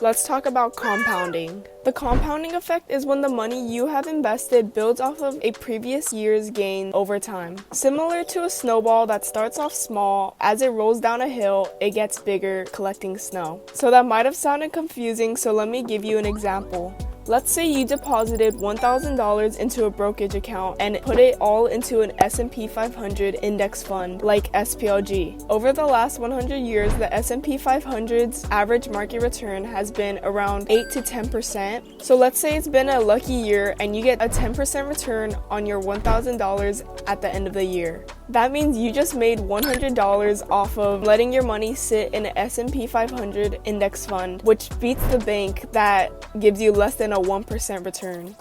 Let's talk about compounding. The compounding effect is when the money you have invested builds off of a previous year's gain over time. Similar to a snowball that starts off small, as it rolls down a hill, it gets bigger, collecting snow. So that might have sounded confusing, so let me give you an example. Let's say you deposited $1,000 into a brokerage account and put it all into an S&P 500 index fund like SPLG. Over the last 100 years, the S&P 500's average market return has been around 8 to 10%. So let's say it's been a lucky year and you get a 10% return on your $1,000 at the end of the year. That means you just made $100 off of letting your money sit in an S&P 500 index fund, which beats the bank that gives you less than a 1% return.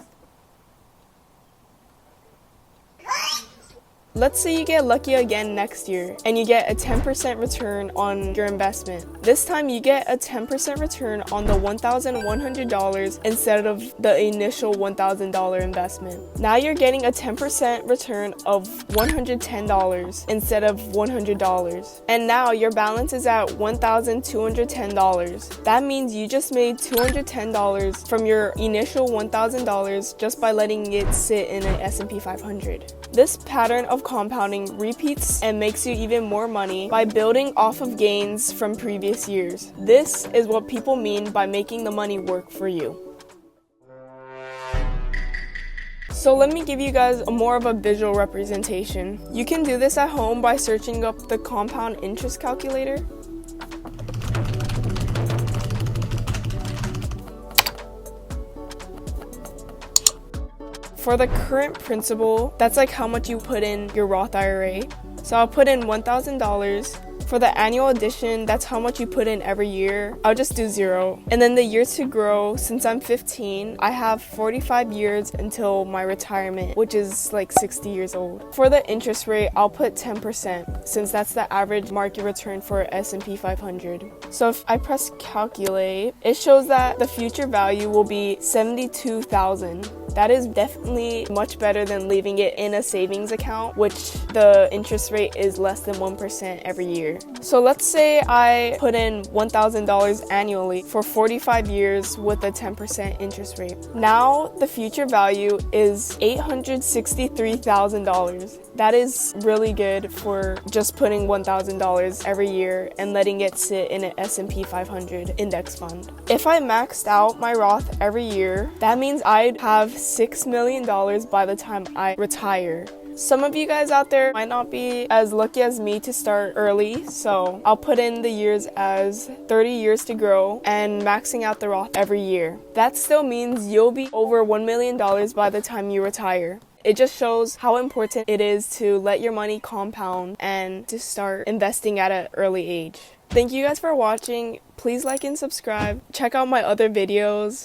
Let's say you get lucky again next year and you get a 10% return on your investment. This time you get a 10% return on the $1,100 instead of the initial $1,000 investment. Now you're getting a 10% return of $110 instead of $100. And now your balance is at $1,210. That means you just made $210 from your initial $1,000 just by letting it sit in an S&P 500. This pattern of compounding repeats and makes you even more money by building off of gains from previous years. This is what people mean by making the money work for you. So let me give you guys more of a visual representation. You can do this at home by searching up the compound interest calculator. For the current principal, that's like how much you put in your Roth IRA. So I'll put in $1,000. For the annual addition, that's how much you put in every year. I'll just do 0. And then the years to grow, since I'm 15, I have 45 years until my retirement, which is like 60 years old. For the interest rate, I'll put 10%, since that's the average market return for S&P 500. So if I press calculate, it shows that the future value will be $72,000. That is definitely much better than leaving it in a savings account, which the interest rate is less than 1% every year. So let's say I put in $1,000 annually for 45 years with a 10% interest rate. Now the future value is $863,000. That is really good for just putting $1,000 every year and letting it sit in an S&P 500 index fund. If I maxed out my Roth every year, that means I'd have $6 million by the time I retire. Some of you guys out there might not be as lucky as me to start early, so I'll put in the years as 30 years to grow and maxing out the Roth every year. That still means you'll be over $1 million by the time you retire. It just shows how important it is to let your money compound and to start investing at an early age. Thank you guys for watching. Please like and subscribe. Check out my other videos.